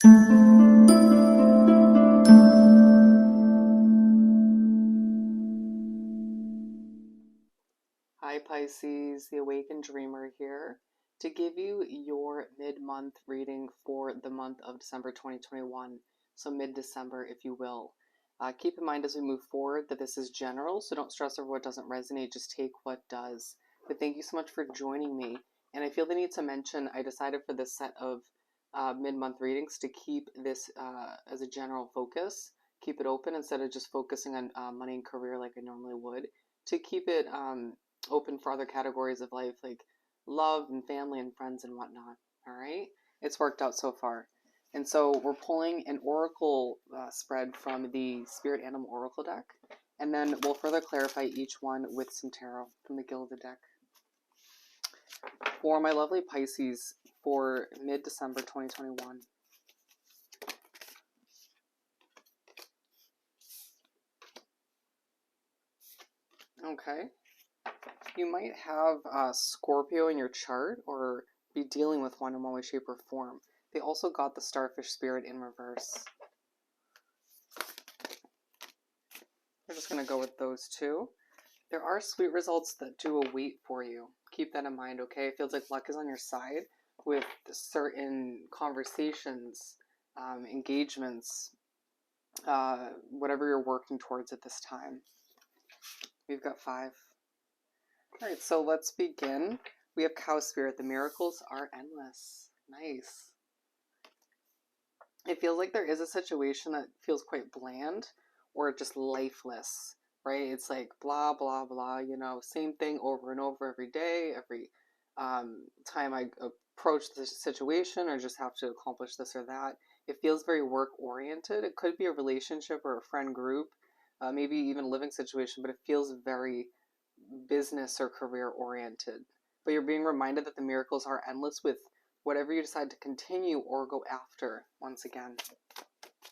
Hi Pisces, the Awakened Dreamer here to give you your mid-month reading for the month of December 2021, so mid-December if you will. Keep in mind as we move forward that this is general, so don't stress over what doesn't resonate, just take what does. But thank you so much for joining me, and I feel the need to mention I decided for this set of mid-month readings to keep this as a general focus, keep it open instead of just focusing on money and career like I normally would, to keep it open for other categories of life like love and family and friends and whatnot. All right, it's worked out so far. And so we're pulling an oracle spread from the Spirit Animal Oracle deck, and then we'll further clarify each one with some tarot from the Gilded deck. For my lovely Pisces for mid-December 2021. Okay. You might have Scorpio in your chart or be dealing with one in one way, shape, or form. They also got the Starfish Spirit in reverse. We're just going to go with those two. There are sweet results that do await for you. Keep that in mind, okay? It feels like luck is on your side with certain conversations, engagements, whatever you're working towards at this time. We've got 5. All right, so let's begin. We have Cow Spirit. The miracles are endless. Nice. It feels like there is a situation that feels quite bland or just lifeless, right? It's like blah, blah, blah, you know, same thing over and over every day, every time I approach the situation or just have to accomplish this or that. It feels very work-oriented. It could be a relationship or a friend group, maybe even a living situation, but it feels very business or career oriented. But you're being reminded that the miracles are endless with whatever you decide to continue or go after once again.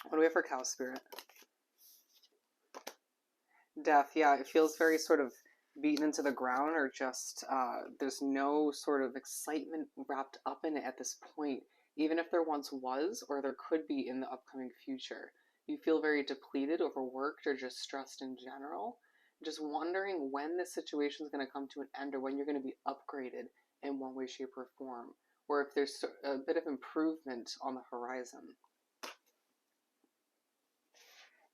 What do we have for Cow Spirit? Death, yeah, it feels very sort of beaten into the ground or just there's no sort of excitement wrapped up in it at this point, even if there once was or there could be in the upcoming future. You feel very depleted, overworked, or just stressed in general. Just wondering when this situation is going to come to an end or when you're going to be upgraded in one way, shape, or form, or if there's a bit of improvement on the horizon.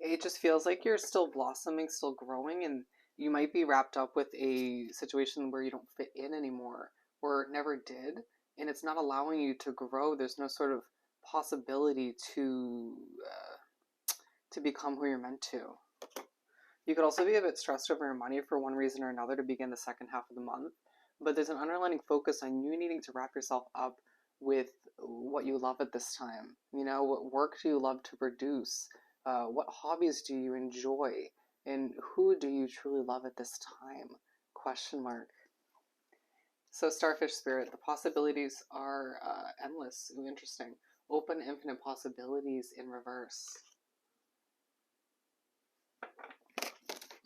It just feels like you're still blossoming, still growing, and you might be wrapped up with a situation where you don't fit in anymore or never did, and it's not allowing you to grow. There's no sort of possibility to become who you're meant to. You could also be a bit stressed over your money for one reason or another to begin the second half of the month, but there's an underlying focus on you needing to wrap yourself up with what you love at this time. You know, what work do you love to produce? What hobbies do you enjoy? And who do you truly love at this time? Question mark. So Starfish Spirit, the possibilities are endless. Ooh, interesting. Open infinite possibilities in reverse.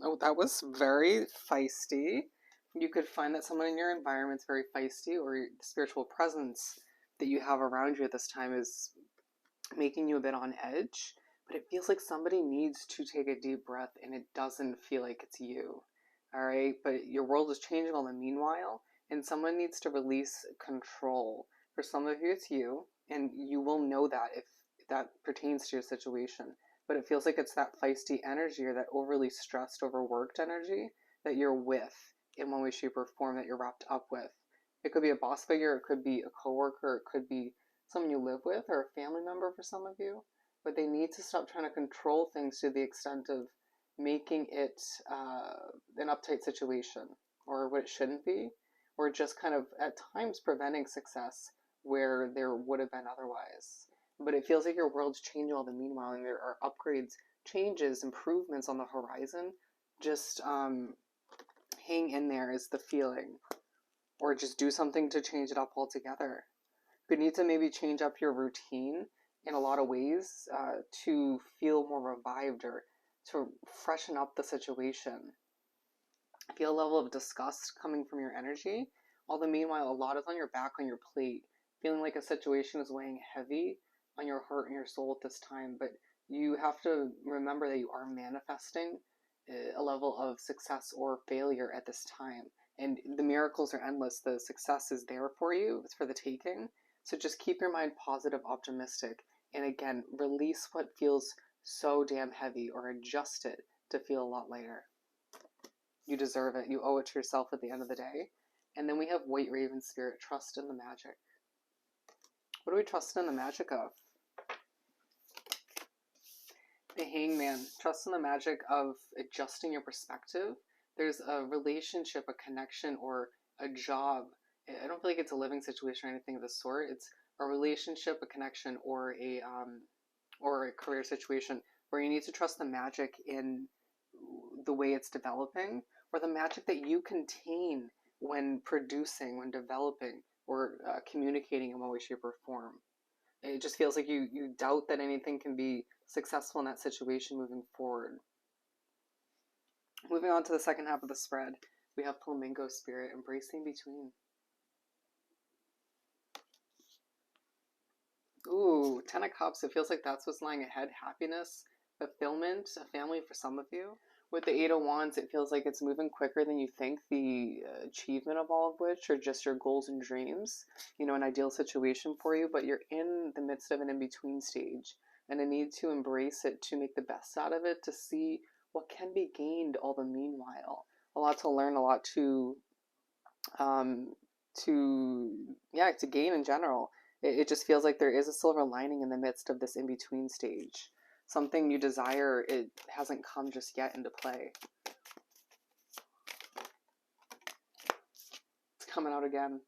Oh, that was very feisty. You could find that someone in your environment is very feisty, or the spiritual presence that you have around you at this time is making you a bit on edge. But it feels like somebody needs to take a deep breath, and it doesn't feel like it's you. All right? But your world is changing all the meanwhile, and someone needs to release control. For some of you, it's you, and you will know that if that pertains to your situation. But it feels like it's that feisty energy or that overly stressed, overworked energy that you're with in one way, shape, or form, that you're wrapped up with. It could be a boss figure, it could be a coworker, it could be someone you live with, or a family member for some of you. But they need to stop trying to control things to the extent of making it an uptight situation, or what it shouldn't be, or just kind of at times preventing success where there would have been otherwise. But it feels like your world's changing all the meanwhile, and there are upgrades, changes, improvements on the horizon. Just hang in there is the feeling, or just do something to change it up altogether. You need to maybe change up your routine in a lot of ways to feel more revived or to freshen up the situation. Feel a level of disgust coming from your energy. All the meanwhile, a lot is on your back, on your plate, feeling like a situation is weighing heavy on your heart and your soul at this time, but you have to remember that you are manifesting a level of success or failure at this time. And the miracles are endless. The success is there for you. It's for the taking. So just keep your mind positive, optimistic. And again, release what feels so damn heavy or adjust it to feel a lot lighter. You deserve it. You owe it to yourself at the end of the day. And then we have White Raven Spirit, trust in the magic. What do we trust in the magic of? The Hangman, trust in the magic of adjusting your perspective. There's a relationship, a connection, or a job. I don't feel like it's a living situation or anything of the sort. It's a relationship, a connection, or a career situation where you need to trust the magic in the way it's developing, or the magic that you contain when producing, when developing, or communicating in one way, shape, or form. It just feels like you doubt that anything can be successful in that situation moving forward. Moving on to the second half of the spread, we have Flamingo Spirit, embracing between. Ooh, 10 of Cups, it feels like that's what's lying ahead. Happiness, fulfillment, a family for some of you. With the 8 of Wands, it feels like it's moving quicker than you think, the achievement of all of which are just your goals and dreams. You know, an ideal situation for you, but you're in the midst of an in-between stage, and a need to embrace it, to make the best out of it, to see what can be gained all the meanwhile. A lot to learn, a lot to gain in general. It just feels like there is a silver lining in the midst of this in-between stage. Something you desire, it hasn't come just yet into play. It's coming out again.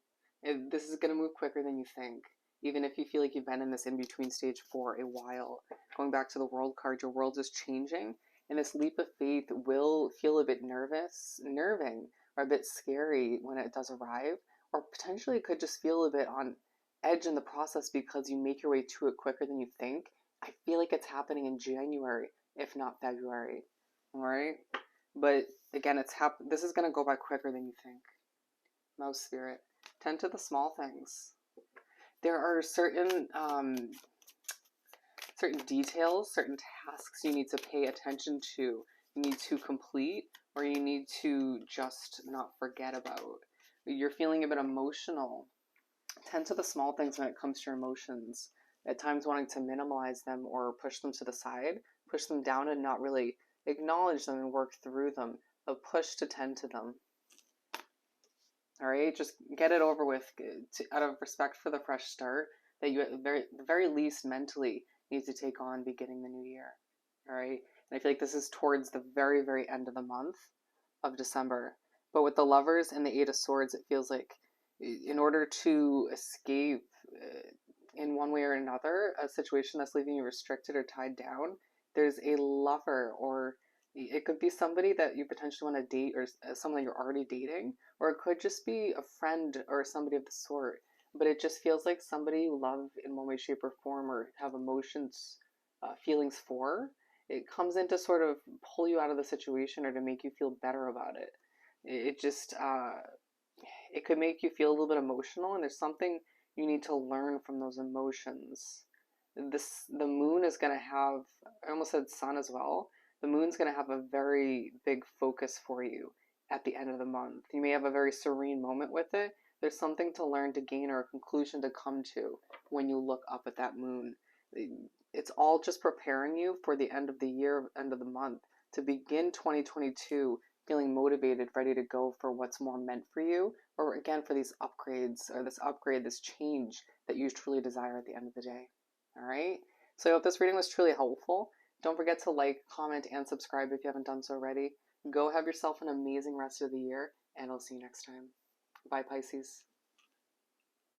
This is going to move quicker than you think. Even if you feel like you've been in this in-between stage for a while. Going back to the World card, your world is changing. And this leap of faith will feel a bit nerving, or a bit scary when it does arrive. Or potentially it could just feel a bit on edge in the process because you make your way to it quicker than you think. I feel like it's happening in January, if not February. Alright? But again, this is going to go by quicker than you think. Mouse Spirit. Tend to the small things. There are certain details, certain tasks you need to pay attention to. You need to complete, or you need to just not forget about. You're feeling a bit emotional. Tend to the small things when it comes to your emotions. At times wanting to minimize them or push them to the side, push them down and not really acknowledge them and work through them, but push to tend to them. Alright, just get it over with out of respect for the fresh start that you at the very least mentally need to take on beginning the new year. Alright, and I feel like this is towards the very, very end of the month of December. But with the Lovers and the 8 of Swords, it feels like in order to escape in one way or another, a situation that's leaving you restricted or tied down, there's a lover, or it could be somebody that you potentially want to date, or someone that you're already dating, or it could just be a friend or somebody of the sort. But it just feels like somebody you love in one way, shape, or form, or have emotions, feelings for. It comes in to sort of pull you out of the situation or to make you feel better about it. It just, it could make you feel a little bit emotional, and there's something you need to learn from those emotions. The moon is going to have, I almost said sun as well, the moon's going to have a very big focus for you at the end of the month. You may have a very serene moment with it. There's something to learn, to gain, or a conclusion to come to when you look up at that moon. It's all just preparing you for the end of the year, end of the month, to begin 2022 feeling motivated, ready to go for what's more meant for you, or again for these upgrades, or this upgrade, this change that you truly desire at the end of the day. Alright? So I hope this reading was truly helpful. Don't forget to like, comment, and subscribe if you haven't done so already. Go have yourself an amazing rest of the year, and I'll see you next time. Bye, Pisces.